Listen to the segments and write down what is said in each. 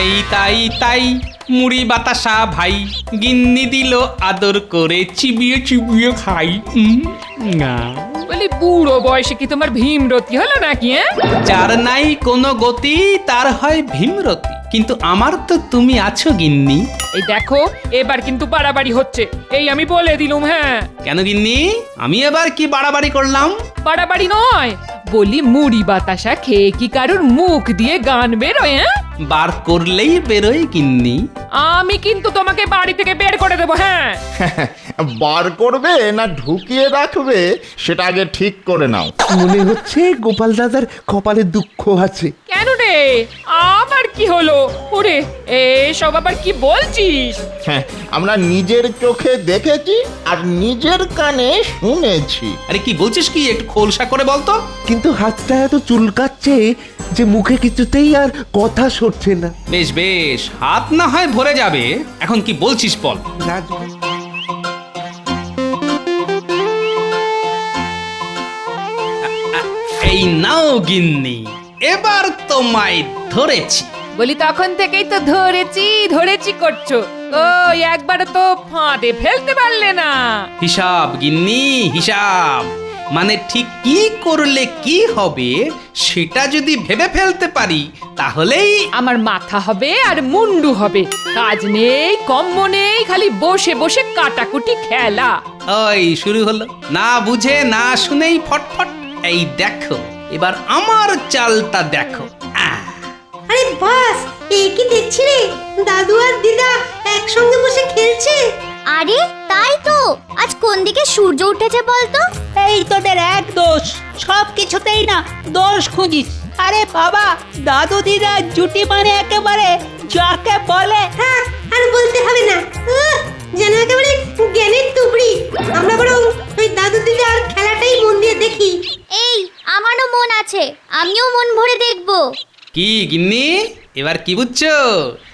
তাই তাই তাই মুড়ি বাতাসা ভাই, গিন্নি দিল আদর করে চিবিয়ে চিবিয়ে খাই। না, বলি বুড়ো বয়সে কি তোমার ভীমরতি হলো নাকি? যার নাই কোনো গতি তার হয় ভীমরতি, কিন্তু আমার তো তুমি আছো গিন্নি। এই দেখো এবার কিন্তু বাড়াবাড়ি হচ্ছে, এই আমি বলে দিলুম। হ্যাঁ, কেন গিন্নি, আমি এবার কি বাড়াবাড়ি করলাম? বাড়াবাড়ি নয়, বলি মুড়ি বাতাসা খেয়ে কি কারোর মুখ দিয়ে গান বেরোয়? বার করলেই বেরোয় গিন্নি। আমি কিন্তু তোমাকে বাড়ি থেকে বের করে দেবো। হ্যাঁ, বার করবে না ঢুকিয়ে রাখবে সেটা আগে ঠিক করে নাও। মনে হচ্ছে গোপাল দাদার কপালে দুঃখ আছে। কেন রে, আবার কি হলো? ওরে এসব আবার কি বলছিস? হ্যাঁ, আমরা নিজের চোখে দেখেছি আর নিজের কানে শুনেছি। আরে কি বলছিস কি, একটু খোলসা করে বলতো। কিন্তু হাতটা এত চুলকাচ্ছে যে মুখে কিছুতেই আর কথা সরছে না। বেশ বেশ, হাত না হয় ভরে যাবে, এখন কি বলছিস বল। রাজ- এই নাও গিন্নি, এবার তোমায় ধরেছি। বলি তখন থেকেই তো ধরেছি ধরেছি করছো, ওই একবার তো ফাঁদে ফেলতে পারলে না। হিসাব গিন্নি, হিসাব। মানে ঠিক কি করলে কি হবে সেটা যদি ভেবে ফেলতে পারি তাহলেই আমার মাথা হবে আর মুন্ডু হবে, কাজ নেই কম্ম নেই, খালি বসে বসে কাটাকুটি খেলা। ওই শুরু হলো, না বুঝে না শুনেই ফটফট। এই দেখো এবার আমার চালটা দেখো। আরে বাস, এ কি দেখছি রে, দাদু আর দিদা একসঙ্গে বসে খেলছে। আরে তাই তো, আজ কোন দিকে সূর্য উঠেছে বলতো? এই তোদের এক দোষ, সব কিছুতেই না দোষ খুঁজিস। আরে বাবা, দাদু দিদা জুটি মানে একেবারে যাকে বলে। হ্যাঁ, আর বলতে হবে না, যেন একেবারে জ্ঞানের তুবড়ি। আমরা বরং ওই দাদু দিদার খেলাটাই মন দিয়ে দেখি। এই আমারও মন আছে, আমিও মন ভরে দেখবো। কি গিন্নি, এবার কি বুঝছো?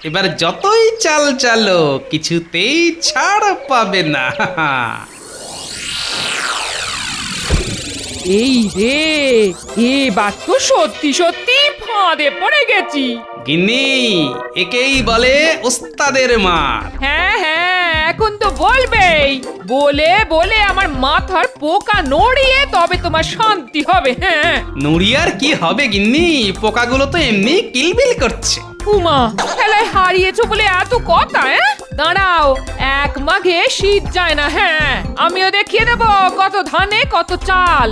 এবার যতই চাল চালো কিছুতেই ছাড় পাবে না। এই রে, এবার তো সত্যি সত্যি ফাঁদে পড়ে গেছি। গিন্নি, একেই বলে ওস্তাদের মার। হ্যাঁ হ্যাঁ, এখন তো বলবেই, বলে বলে আমার মাথার পোকা নড়িয়ে তবে তোমার শান্তি হবে। হ্যাঁ, নুরিয়ার কি হবে গিন্নি, পোকাগুলো তো এমনি কিলবিল করছে। উমা, খেলায় হারিয়েছো বলে এত কথা? দাঁড়াও, এক মাঘে শীত যায় না। হ্যাঁ, আমিও দেখিয়ে দেবো কত ধানে কত চাল।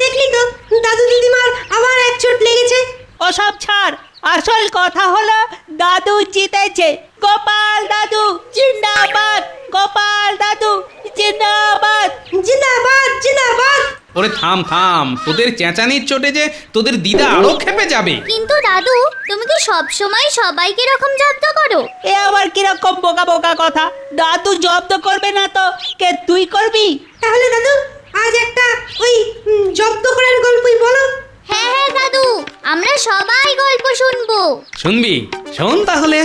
দেখলি তো, দাদু দিদিমার আবার এক চোট লেগেছে। ওসব ছাড়, আসল কথা হলো দাদু জিতেছে। গোপাল দাদু জিন্দাবাদ, গোপাল দাদু জিন্দাবাদ। জিন্দাবাদ জিন্দাবাদ। ওরে থাম থাম, তোদের চেঁচানির চোটে যে তোদের দিদা আরো খেপে যাবে। কিন্তু দাদু, তুমি কি সব সময় সবাইকে এরকম জব্দ করো? এ আবার কিরকম বোকা বোকা কথা? দাদু জব্দ করবে না তো কে তুই করবি? তাহলে দাদু আজ একটা ওই জব্দ করার গল্পই বলো। হ্যাঁ হ্যাঁ দাদু, আমরা সবাই গল্প শুনবো। শুনবি? শোন তাহলে।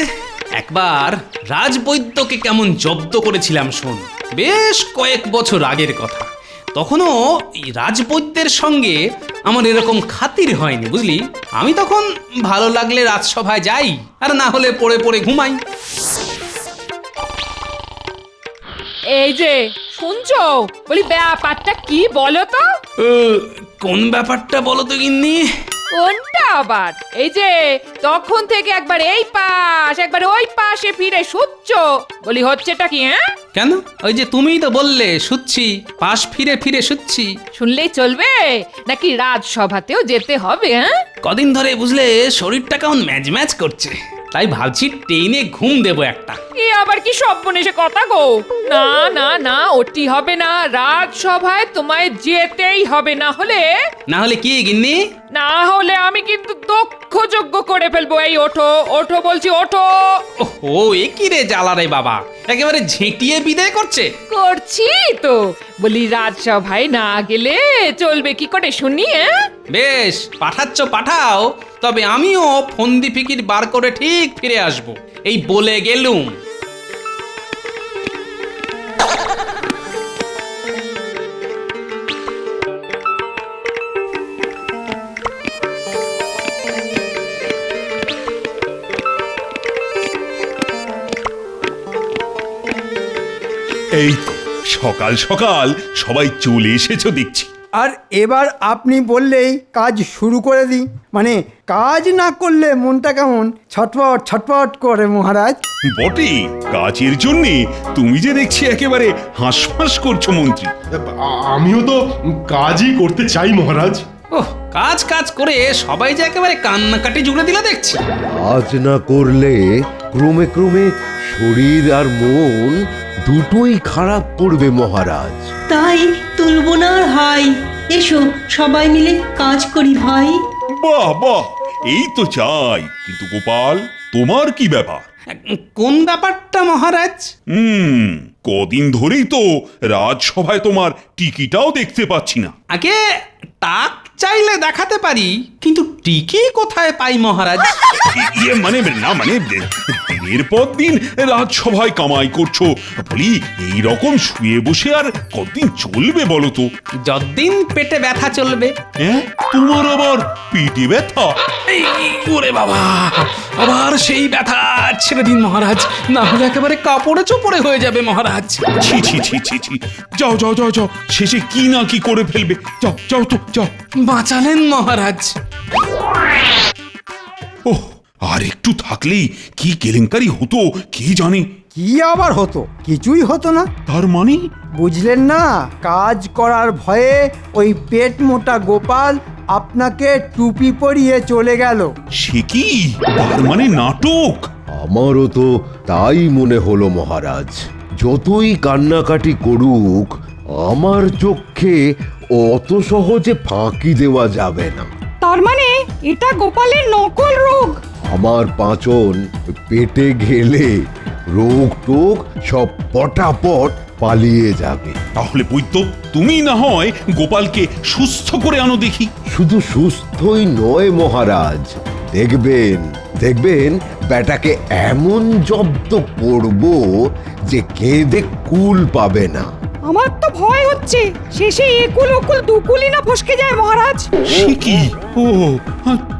একবার রাজবৈদ্যকে কেমন জব্দ করেছিলাম শোন। বেশ কয়েক বছর আগের কথা। তখনও এই রাজবৈদ্যের সঙ্গে আমার এরকম খাতির হয়নি, বুঝলি। আমি তখন ভালো লাগলে রাজসভায় যাই, আর না হলে পড়ে পড়ে ঘুমাই। এই যে শুনছো, বলি ব্যাপারটা কি বলো তো? কোন ব্যাপারটা বলো তো গিন্নি? কোনটা আবার? এই যে তখন থেকে একবার এই পাশ একবার ওই পাশে ফিরে শুচ্ছো, বলি হচ্ছেটা কি? কেন, ওই যে তুমিই তো বললে শুচ্ছি, পাশ ফিরে ফিরে শুচ্ছি। শুনলেই চলবে নাকি রাজসভাতেও যেতে হবে? কদিন ধরে বুঝলে শরীরটা কেমন ম্যাজ ম্যাজ করছে, তাই ভাবছি ট্রেনে ঘুম দেবো একটা। এ আবার কি সর্বনেশে কথা গো? না না না, ওটি হবে না, রাজসভায় তোমায় যেতেই হবে। না হলে কি গিন্নি? না হলে আমি কিন্তু দক্ষ যজ্ঞ করে ফেলবো। এই ওঠো ওঠো বলছি, ওঠো। ও এ কি রে জ্বালা রে বাবা, একেবারে ঝেঁটিয়ে বিদায় করছে। করছি তো, বলি রাজসভায় না গেলে চলবে কি করে শুনি? বেশ, পাঠাচ্ছ পাঠাও, তবে আমিও ফন্দি ফিকির বার করে ঠিক ফিরে আসবো, এই বলে গেলুম। এই সকাল সকাল সবাই চলে এসেছো দেখছি। আর এবার আপনি বললেই কাজ শুরু করে দিই। মানে কাজ না করলে মনটা কেমন ছটপট ছটপট করে মহারাজ। বটে, কাজের জন্য তুমি যে দেখছি একেবারে হাঁসফাঁস করছো মন্ত্রী। আমিও তো কাজই করতে চাই মহারাজ। ওহ, কাজ কাজ করে সবাই যে একেবারে কান্নাকাটি জুড়ে দিলা দেখছি। কাজ না করলে ক্রমে ক্রমে শরীর আর মন দুটোই খারাপ করবে মহারাজ। তাই তুলবো না আর হাই। এসো সবাই মিলে কাজ করি ভাই। বাহ বাহ, এই তো চাই। কিন্তু গোপাল, তোমার কি ব্যাপার? কোন ব্যাপারটা মহারাজ? কদিন ধরেই তো রাজসভায় তোমার টিকিটাও দেখতে পাচ্ছি না। আগে টাক চাইলে দেখাতে পারি, কিন্তু টিকি কোথায় পাই মহারাজ? ইয়ে মানে না, মানে দিনের পর দিন রাজসভায় কামাই করছো, বলি এই রকম শুয়ে বসে আর কতদিন চলবে বলো তো? যতদিন পেটে ব্যথা চলবে। হ্যাঁ, তোমার আবার পেটে ব্যথা? ওরে বাবা, আবার সেই ব্যথা ছেড়ে দিন মহারাজ, না হলে একেবারে কাপড়ে চোপড়ে হয়ে যাবে মহারাজ। ছি ছি ছি ছি ছি, যাও যাও যাও যাও, শেষে কি না কি করে ফেলবে। যাও যাও তো যাও। বাঁচালেন মহারাজ। ওহ, আর একটু থাকলেই কি কেলেঙ্কারি হতো কে জানে। কি আবার হতো? কিছুই হতো না। তার মানে? বুঝলেন না, কাজ করার ভয়ে ওই পেট মোটা গোপাল আপনাকে টুপি পরিয়ে চলে গেল। সে কি? তার মানে নাটক? আমারও তো তাই মনে হলো মহারাজ। যতই কান্নাকাটি করুক, আমার চোখে অত সহজে ফাঁকি দেওয়া যাবে না। তার মানে এটা গোপালের নকল রোগ। আমার পাঁচন পেটে গেলে রোগ টোগ সব পটাপট পালিয়ে যাবে। তাহলে বৈদ্য, তুমি না হয় গোপালকে সুস্থ করে আনো দেখি। শুধু সুস্থই নয় মহারাজ, দেখবেন দেখবেন বেটাকে এমন জব্দ করব যে কেঁদে কুল পাবে না। আমার তো ভয় হচ্ছে শেষে একুল ওকুল দুকুলি না ফসকে যায় মহারাজ। সে কি? ও,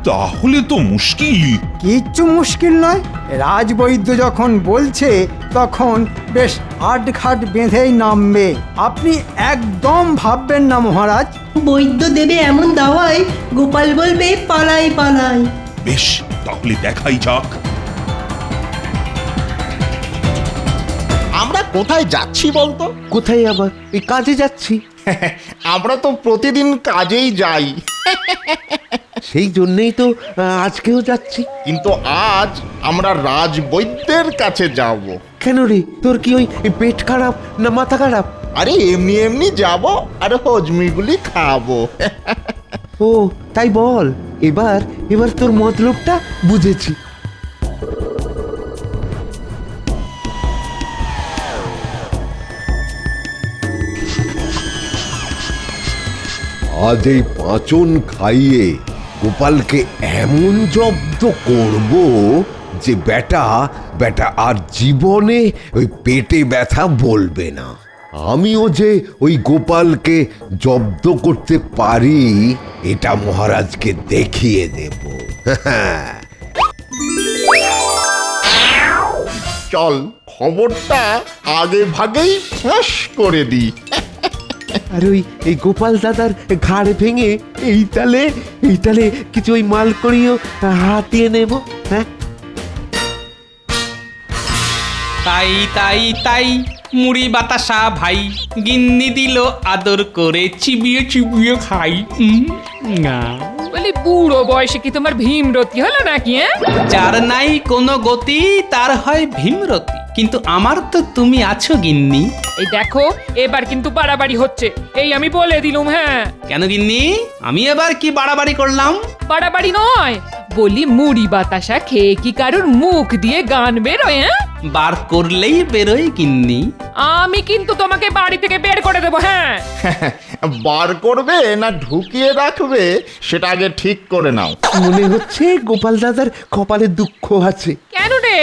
তাহলে তো মুশকিল। কিচ্ছু মুশকিল নয়। রাজবৈদ্য যখন বলছে তখন বেশ আটঘাট বেঁধেই নামবে। আপনি একদম ভাববেন না মহারাজ। বৈদ্য দেবে এমন দাওয়ায় গোপাল বলবে পালাই পালাই। বেশ, তাহলে দেখাই যাক। আমরা কোথায় যাচ্ছি বলতো? কোথায় আবার? এই কাজে যাচ্ছি। আমরা তো প্রতিদিন কাজেই যাই। সেই জন্যেই তো আজকেও যাচ্ছি। কিন্তু আজ আমরা রাজবৈদ্যের কাছে যাব। কেন রে, তোর কি ওই পেট খারাপ না মাথা খারাপ? আরে এমনি এমনি যাব আর হজমিগুলি খাবো। ও তাই বল। এবার এবার তোর মতলবটা বুঝেছি। আজ এই পাঁচন খাইয়ে গোপালকে এমন জব্দ করব যে বেটা বেটা আর জীবনে ওই পেটে ব্যথা বলবে না। আমিও যে ওই গোপালকে জব্দ করতে পারি এটা মহারাজকে দেখিয়ে দেব। চল খবরটা আগে ভাগেই ফাঁস করে দিই। আর ওই এই গোপাল দাদার ঘাড় ভেঙে এই তালে কিছু ওই মাল করিও হাতিয়ে নেব। হ্যাঁ, তাই তাই তাই মুড়ি বাতাসা ভাই, গিন্নি দিল আদর করে চিবিয়ে চিবিয়ে খাই। না, বলি বুড়ো বয়সে কি তোমার ভীমরতি হলো নাকি? যার নাই কোনো গতি তার হয় ভীমরতি, কিন্তু আমার তো তুমি আছো গিন্নি। এই দেখো, এবার কিন্তু বাড়াবাড়ি হচ্ছে, এই আমি বলে দিলুম। হ্যাঁ, কেন গিন্নি, আমি এবার কি বাড়াবাড়ি করলাম? বাড়াবাড়ি নয়, বলি মুড়ি বাতাসা খেয়ে কি কারুর মুখ দিয়ে গান বেরোয়? বার করলেই বেরোয় গিন্নি। আমি কিন্তু তোমাকে বাড়ি থেকে বের করে দেবো। হ্যাঁ, বার করবে না ঢুকিয়ে রাখবে সেটা আগে ঠিক করে নাও। মনে হচ্ছে গোপাল দাদার কপালে দুঃখ আছে। কেন রে,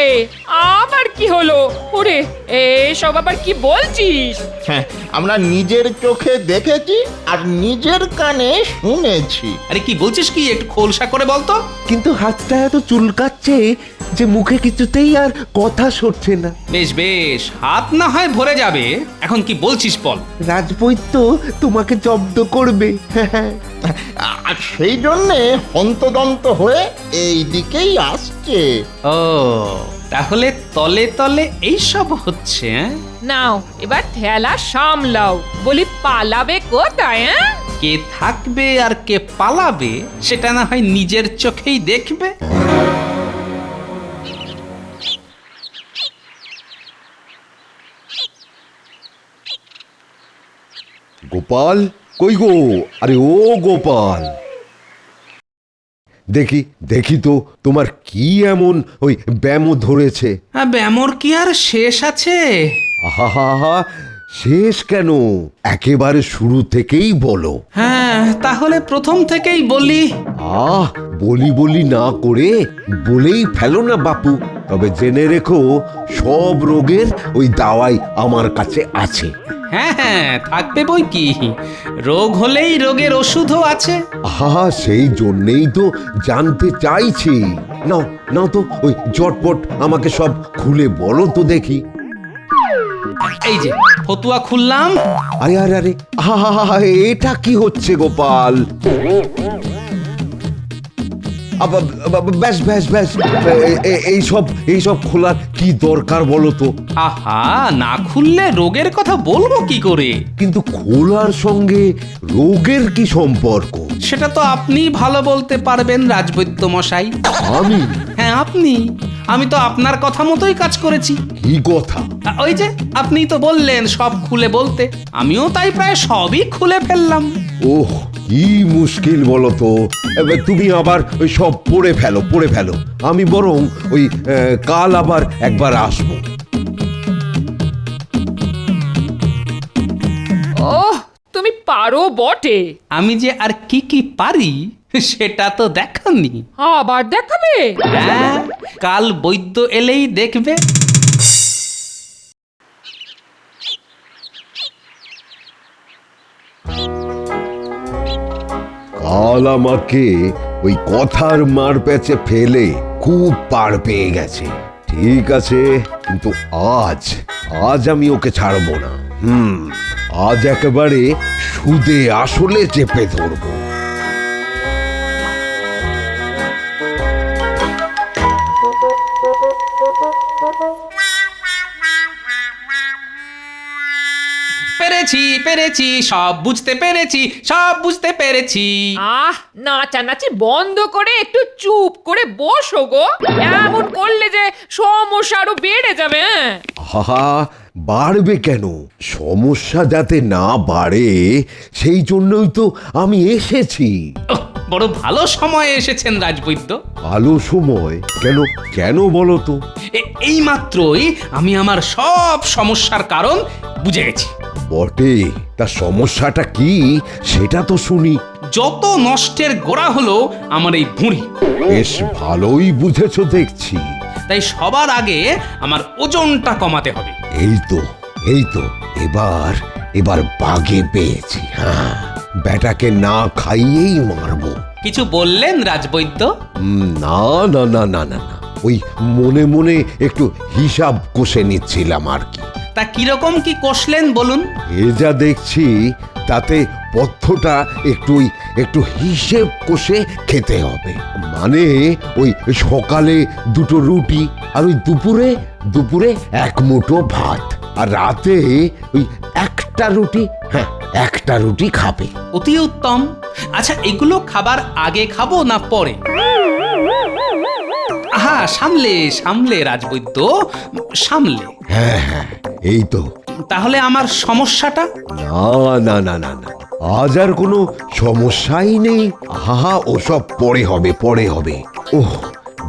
আবার কি হলো? ওরে, এসব আবার কি বলছিস? হ্যাঁ, আমরা নিজের চোখে দেখেছি আর নিজের কানে শুনেছি। আরে কি বলছিস কি, একটু খোলসা করে বলতো। কিন্তু হাতটা এত চুলকাচ্ছে যে মুখে কিছুতেই আর কথা সরছে না। বেশ বেশ, হাত না হয় ভরে যাবে। এখন কি বলছিস বল। রাজবৈদ্য তোমাকে জব্দ করবে। আর সেই জন্যে হন্তদন্ত হয়ে এই দিকেই আসছে। ও, তাহলে তলে তলে এই সব হচ্ছে, হ্যাঁ? নাও এবার ঠেলা সামলাও, বলি পালাবে কোথায়? কে থাকবে আর কে পালাবে সেটা না হয় নিজের চোখেই দেখবে। গোপাল, কই গো? আরে ও গোপাল, দেখি দেখি তো তোমার কি এমন ওই ব্যামো ধরেছে? ব্যামোর কি আর শেষ আছে? আহা, শেষ কেন, একেবারে শুরু থেকেই বলো। হ্যাঁ, তাহলে প্রথম থেকেই বলি। বলি বলি না করে বলেই ফেলো না বাপু। তবে জেনে রেখো, সব রোগের ওই দাওয়াই আমার কাছে আছে। হ্যাঁ হ্যাঁ, থাকবে বই কি, রোগ হলেই রোগের ওষুধও আছে। সেই জন্যেই তো জানতে চাইছি। নাও নাও তো ওই চটপট আমাকে সব খুলে বলো তো দেখি। এই যে ফতুয়া খুললাম। আরে আরে আরে, এটা কি হচ্ছে গোপাল? ব্যাস ব্যাস ব্যাস, এইসব খোলার কি দরকার বলো তো? আহা, না খুললে রোগের কথা বলবো কি করে? কিন্তু খোলার সঙ্গে রোগের কি সম্পর্ক? সেটা তো আপনি ভালো বলতে পারবেন রাজবৈদ্য মশাই। আমি? হ্যাঁ আপনি। আমি তো আপনার কথা মতোই কাজ করেছি। কি কথা? ওই যে আপনিই তো বললেন সব খুলে বলতে, আমিও তাই প্রায় সবই খুলে ফেললাম। ওহ, কি মুশকিল বলো তো। এবার তুমি আবার ওই সব পড়ে ফেলো। আমি বরং ওই কাল আবার একবার আসবো। ওহ, তুমি পারো বটে। আমি যে আর কি কি পারি সেটা তো দেখানি। আবার দেখাবে? হ্যাঁ, কাল বৈদ্য এলেই দেখবে। কাল আমাকে ওই কথার মার প্যাচে ফেলে খুব পার পেয়ে গেছে। ঠিক আছে, কিন্তু আজ আমি ওকে ছাড়বো না। আজ একেবারে সুদে আসলে চেপে ধরবো। পেরেছি, সব বুঝতে পেরেছি। নাচানাচি বন্ধ করে একটু চুপ করে বসো গো। এমন করলে যে সমস্যা আরো বেড়ে যাবে। বাড়বে কেন? সমস্যা যাতে না বাড়ে সেই জন্যই তো আমি এসেছি। বড় ভালো সময়ে এসেছেন রাজবৈদ্য। ভালো সময়? কেন বলো তো? এই মাত্রই আমি আমার সব সমস্যার কারণ বুঝে গেছি। বটে, তা সমস্যাটা কি সেটা তো শুনি। যত নষ্টের গোড়া হলো আমার এই ভুঁড়ি। বেশ ভালোই বুঝেছো দেখছি। তাই সবার আগে আমার ওজনটা কমাতে হবে। এই তো এবার বাগে পেয়েছি। বেটাকে না খাইয়েই মারবো। কিছু বললেন রাজবৈদ্য? না, ওই মনে মনে একটু হিসাব কষে নিচ্ছিলাম আর কি। তা কিরকম কি কষলেন বলুন? এ যা দেখছি তাতে পথ্যটা একটু হিসেব কষে খেতে হবে। মানে ওই সকালে 2টো রুটি, আর ওই দুপুরে 1 মুঠো ভাত, আর রাতে ওই 1টা রুটি। একটা রুটি খাবে। অতি উত্তম। আচ্ছা, এগুলো খাবার আগে খাবো না পরে? সামলে রাজবৈদ্য, সামলে। হ্যাঁ, এই তো। তাহলে আমার সমস্যাটা? না, আজ আর কোনো সমস্যাই নেই। ওসব পরে হবে। ওহ,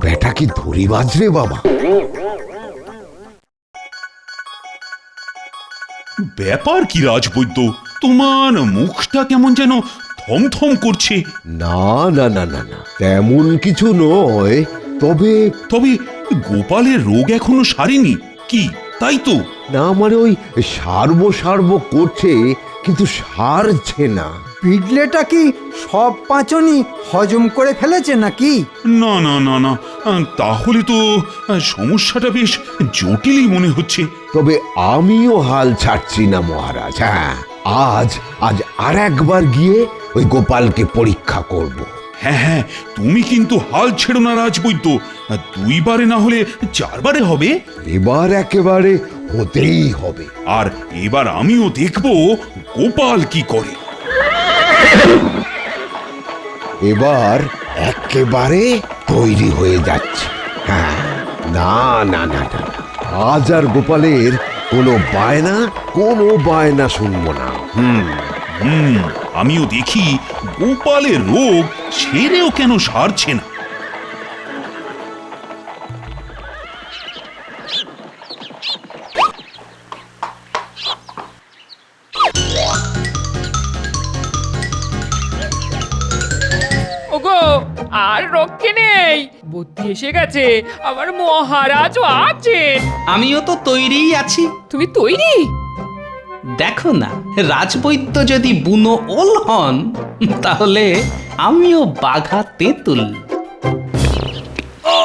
বেটা কি ধরি বাজরে বাবা। ব্যাপার কি রাজবৈদ্য, তোমার মুখটা কেমন যেন থমথম করছে। না, তেমন কিছু নয়। তবে গোপালের রোগ এখনো সারেনি কি? তাই তো না, মানে ওই সারবো করছে, কিন্তু সারছে না। পিডলেটা কি সব পাঁচনই হজম করে ফেলেছে নাকি? না, তাহলে তো সমস্যাটা বেশ জটিলই মনে হচ্ছে। তবে আমিও হাল ছাড়ছি না মহারাজ। হ্যাঁ, আজ আজ আর একবার গিয়ে ওই গোপালকে পরীক্ষা করব। হ্যাঁ হ্যাঁ, তুমি কিন্তু হাল ছেড়ো না রাজবৈদ্য। 2 বারে না হলে 4 বারে হবে। এবার একেবারে হতেই হবে। আর এবার আমিও দেখব গোপাল কি করে। এবার একেবারে তৈরি হয়ে যাচ্ছে। হ্যাঁ, না না না না, আজ আর গোপালের কোনো বায়না শুনবো না। আমিও দেখি গোপালের রোগ সেরেও কেন সারছে না। ওগো আর রক্ষে নেই, বুদ্ধি এসে গেছে, আমার মহারাজও আছেন। আমিও তো তৈরিই আছি। তুমি তৈরি? দেখো না, রাজবৈদ্য যদি বুনো ওল হন, তাহলে আমিও বাঘা তেঁতুল। ও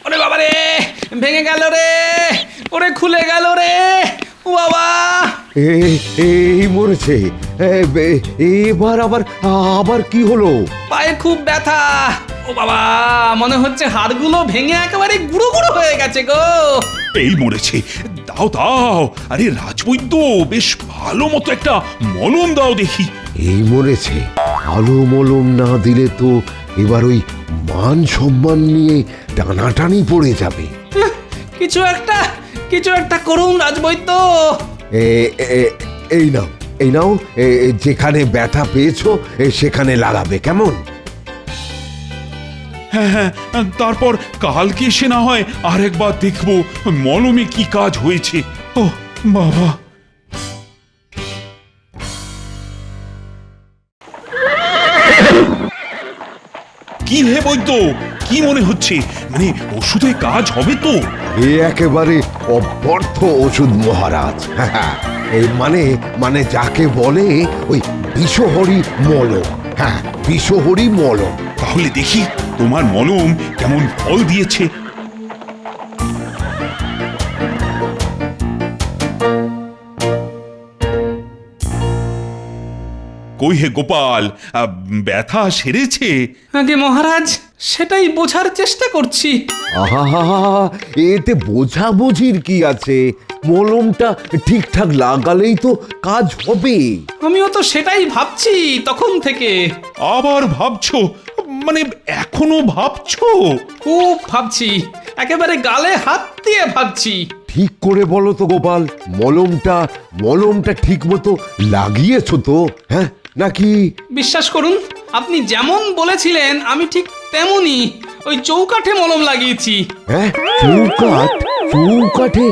ওরে বাবা রে, ভেঙে গেল রে, ওরে খুলে গেল রে, ও বাবা! এই মরেছে। এবার আবার আবার কি হলো? পায়ে খুব ব্যথা। ও বাবা, মনে হচ্ছে হাড়গুলো ভেঙে একেবারে গুঁড়ো গুঁড়ো হয়ে গেছে গো। এই মরেছে, দাও দাও। আরে রাজবৈদ্য, বেশ ভালো মতো একটা মলম দাও দেখি। এই মরেছে, আলো মলম না দিলে তো এবার ওই মান সম্মান নিয়ে টানাটানি পড়ে যাবে। কিছু একটা করুন রাজবৈদ্য। এই নাও, যেখানে ব্যথা পেয়েছো সেখানে লাগাবে, কেমন? হ্যাঁ হ্যাঁ, তারপর কালকে এসে না হয় আরেকবার দেখবো মলমে কি কাজ হয়েছে। ও বাবা! কি হে বৈদ্য, কি মনে হচ্ছে? মানে ওষুধে কাজ হবে তো? একেবারে অব্যর্থ ওষুধ মহারাজ। এই মানে যাকে বলে ওই বিষহরি মলম। হ্যাঁ, বিষহরি মলম। তাহলে দেখি তোমার মলম কেমন ফল দিয়েছে। কই হে গোপাল, ব্যথা সেরেছে? আগে মহারাজ, সেটাই বোঝার চেষ্টা করছি। আহা, এতে বোঝাবুঝির কি আছে? মলমটা ঠিকঠাক লাগালেই তো কাজ হবে। আমিও তো সেটাই ভাবছি তখন থেকে। আবার ভাবছো? মানে এখনো ভাবছো? খুব ভাবছি, একেবারে গালে হাত দিয়ে ভাবছি। ঠিক করে বলো তো গোপাল, মলমটা ঠিক মতো লাগিয়েছো তো? হ্যাঁ নাকি? বিশ্বাস করুন, আপনি যেমন বলেছিলেন আমি ঠিক তেমনই ওই চৌকাঠে মলম লাগিয়েছি। হ্যাঁ, চৌকাঠে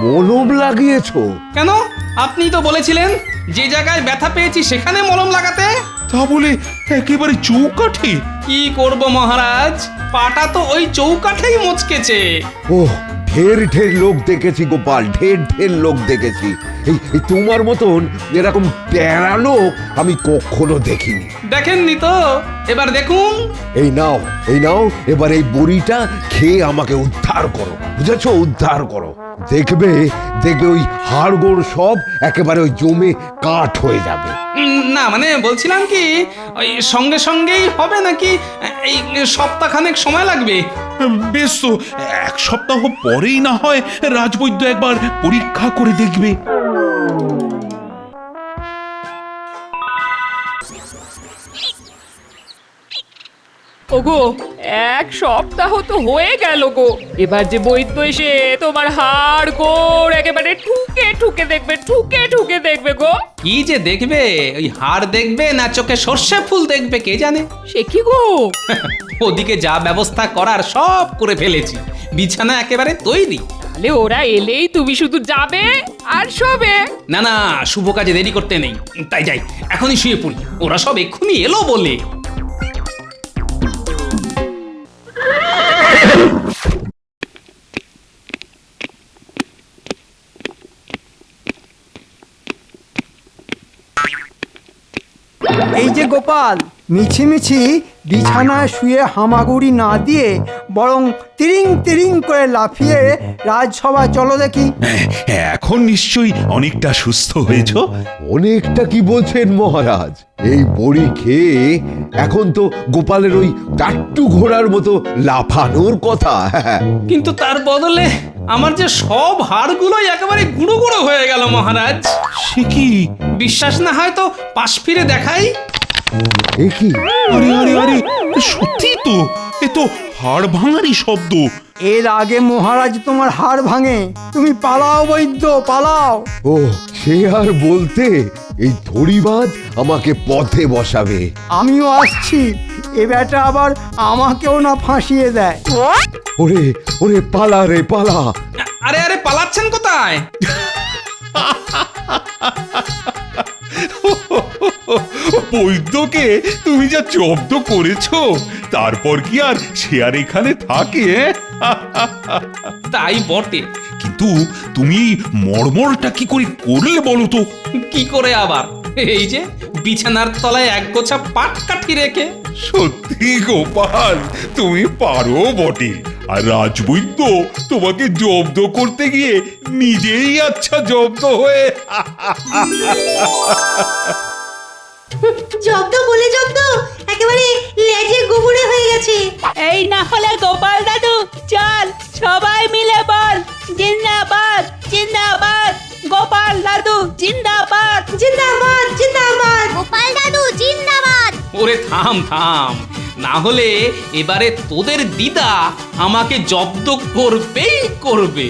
মলম লাগিয়েছো? কেন? আপনি তো বলেছিলেন যে জায়গায় ব্যথা পেয়েছি সেখানে মলম লাগাতে। তা বলে একেবারে চৌকাঠে? কি করব মহারাজ, পাটা তো ওই চৌকাঠেই মচকেছে। ওহ, ঢের লোক দেখেছি গোপাল, ঢের লোক দেখেছি। এই তোমার মতন এরকম টেরা লোক আমি কখনো দেখিনি। দেখেননি তো? এবার দেখুন। এই নাও, এবার এই বড়িটা খেয়ে আমাকে উদ্ধার করো, বুঝেছো? উদ্ধার করো। দেখবে ওই হাড়গোড় সব একেবারে ওই জমে কাঠ হয়ে যাবে। না মানে বলছিলাম কি, ওই সঙ্গেই হবে নাকি এই সপ্তাহখানেক সময় লাগবে? বেশ তো, 1 সপ্তাহ পরেই না হয় রাজবৈদ্য একবার পরীক্ষা করে দেখবে। ওগো, 1 সপ্তাহ তো হয়ে গেল গো। এবার যে বৈদ্য এসে তোমার হাড় গোড় একেবারে ঠুকে দেখবে গো। কি যে দেখবে, ওই হাড় দেখবে না চোখে সর্ষে ফুল দেখবে কে জানে। সে কি গো? ওদিকে যা ব্যবস্থা করার সব করে ফেলেছি, বিছানা একেবারে তৈরি। তাহলে ওরা এলেই তুমি শুধু যাবে আর শোবে? না, শুভ কাজে দেরি করতে নেই, তাই যাই এখনই শুয়ে পড়ি। ওরা সব এক্ষুনি এলো বলে। এই যে যে গোপাল, মিছিমিছি বিছানায় শুয়ে হামাগুড়ি না দিয়ে বরং তিরিং তিরিং করে লাফিয়ে রাজসভা চলো দেখি। এখন নিশ্চয়ই অনেকটা সুস্থ হয়েছ। অনেকটা কি বলছেন মহারাজ? এই বড়ি খেয়ে এখন তো গোপালের ওই টাট্টু ঘোড়ার মতো লাফানোর কথা। কিন্তু তার বদলে আমার যে সব হাড়গুলোই একেবারে গুঁড়ো গুঁড়ো হয়ে গেল মহারাজ। সে কি? বিশ্বাস না হয় তো পাশ ফিরে দেখাই। এ কি? আরে আরে আরে, সত্যি তো, এ তো হাড় ভাঙারই শব্দ। এর আগে মহারাজ তোমার হাড় ভাঙে। তুমি পালাও বৈদ্য, পালাও। ও, সে আর বলতে, এই ধরিবাজ আমাকে পথে বসাবে। আমিও আসছি, এ ব্যাটা আবার আমাকেও না ফাঁসিয়ে দেয়। ওরে ওরে, পালা রে পালা। আরে আরে, পালাচ্ছেন কোথায়? বৈদ্যকে তুমি যা জব্দ করেছো, তারপর কি আর সে আর এখানে থাকে? তাই বটে। কিন্তু তুমি মর্মরটা কি করে করলে বলো তো? কি করে আবার? এই যে বিছানার তলায় এক গোছা পাট কাঠি রেখে। সত্যি গোপাল, তুমি পারো বটে। আর রাজবৈদ্য তোমাকে জব্দ করতে গিয়ে নিজেই আচ্ছা জব্দ হয়ে জব্দ বলে জব্দ একেবারে লেজে গোবরে হয়ে গেছে। এই না হলে গোপাল দাদু, চল সবাই মিলে বল জিন্দাবাদ জিন্দাবাদ, গোপাল দাদু জিন্দাবাদ। জিন্দাবাদ জিন্দাবাদ। গোপাল দাদু জিন্দাবাদ। ওরে থাম থাম, না হলে এবারে তোদের দিদা আমাকে জব্দ করবেই করবে।